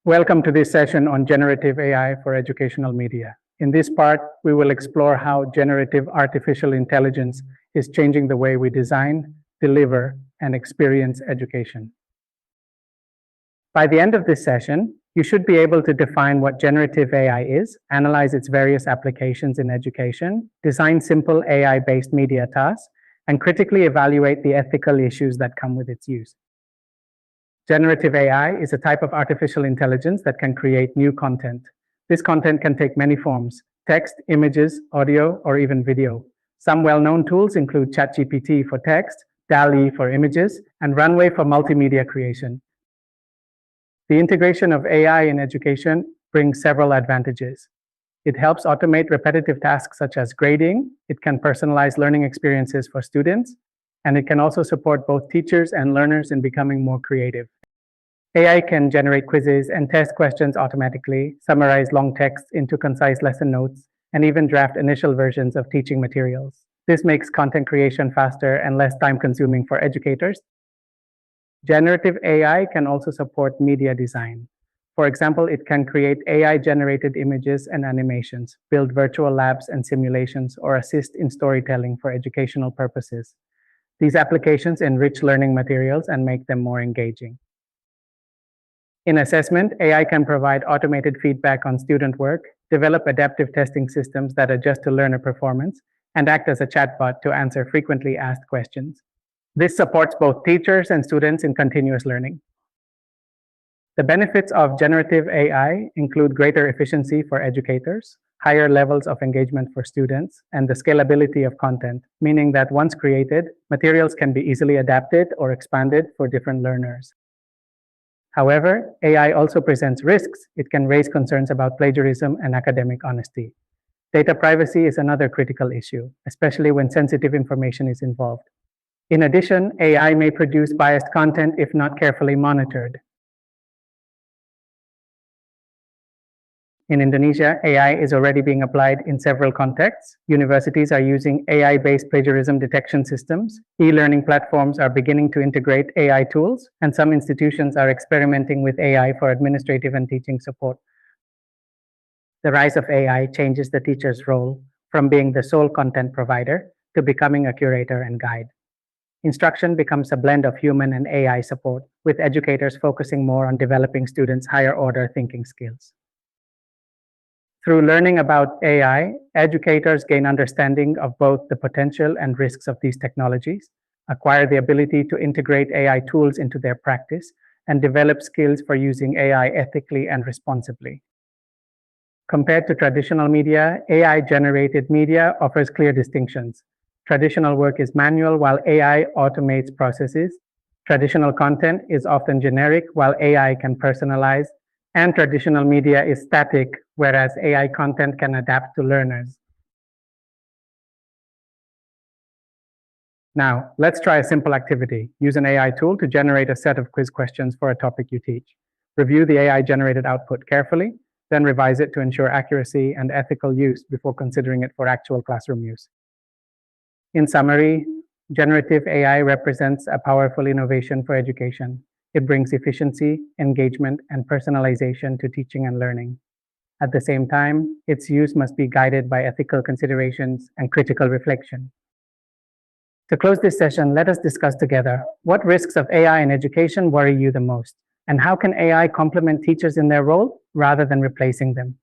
Welcome to this session on generative AI for educational media. In this part, we will explore how generative artificial intelligence is changing the way we design, deliver, and experience education. By the end of this session, you should be able to define what generative AI is, analyze its various applications in education, design simple AI-based media tasks, and critically evaluate the ethical issues that come with its use. Generative AI is a type of artificial intelligence that can create new content. This content can take many forms: text, images, audio, or even video. Some well-known tools include ChatGPT for text, DALL-E for images, and Runway for multimedia creation. The integration of AI in education brings several advantages. It helps automate repetitive tasks such as grading. It can personalize learning experiences for students, and it can also support both teachers and learners in becoming more creative. AI can generate quizzes and test questions automatically, summarize long texts into concise lesson notes, and even draft initial versions of teaching materials. This makes content creation faster and less time-consuming for educators. Generative AI can also support media design. For example, it can create AI-generated images and animations, build virtual labs and simulations, or assist in storytelling for educational purposes. These applications enrich learning materials and make them more engaging. In assessment, AI can provide automated feedback on student work, develop adaptive testing systems that adjust to learner performance, and act as a chatbot to answer frequently asked questions. This supports both teachers and students in continuous learning. The benefits of generative AI include greater efficiency for educators, higher levels of engagement for students, and the scalability of content, meaning that once created, materials can be easily adapted or expanded for different learners. However, AI also presents risks. It can raise concerns about plagiarism and academic honesty. Data privacy is another critical issue, especially when sensitive information is involved. In addition, AI may produce biased content if not carefully monitored. In Indonesia, AI is already being applied in several contexts. Universities are using AI-based plagiarism detection systems. E-learning platforms are beginning to integrate AI tools, and some institutions are experimenting with AI for administrative and teaching support. The rise of AI changes the teacher's role from being the sole content provider to becoming a curator and guide. Instruction becomes a blend of human and AI support, with educators focusing more on developing students' higher-order thinking skills. Through learning about AI, educators gain understanding of both the potential and risks of these technologies, acquire the ability to integrate AI tools into their practice, and develop skills for using AI ethically and responsibly. Compared to traditional media, AI-generated media offers clear distinctions. Traditional work is manual, while AI automates processes. Traditional content is often generic, while AI can personalize. And traditional media is static, whereas AI content can adapt to learners. Now, let's try a simple activity. Use an AI tool to generate a set of quiz questions for a topic you teach. Review the AI-generated output carefully, then revise it to ensure accuracy and ethical use before considering it for actual classroom use. In summary, generative AI represents a powerful innovation for education. It brings efficiency, engagement, and personalization to teaching and learning. At the same time, its use must be guided by ethical considerations and critical reflection. To close this session, let us discuss together what risks of AI in education worry you the most, and how can AI complement teachers in their role rather than replacing them?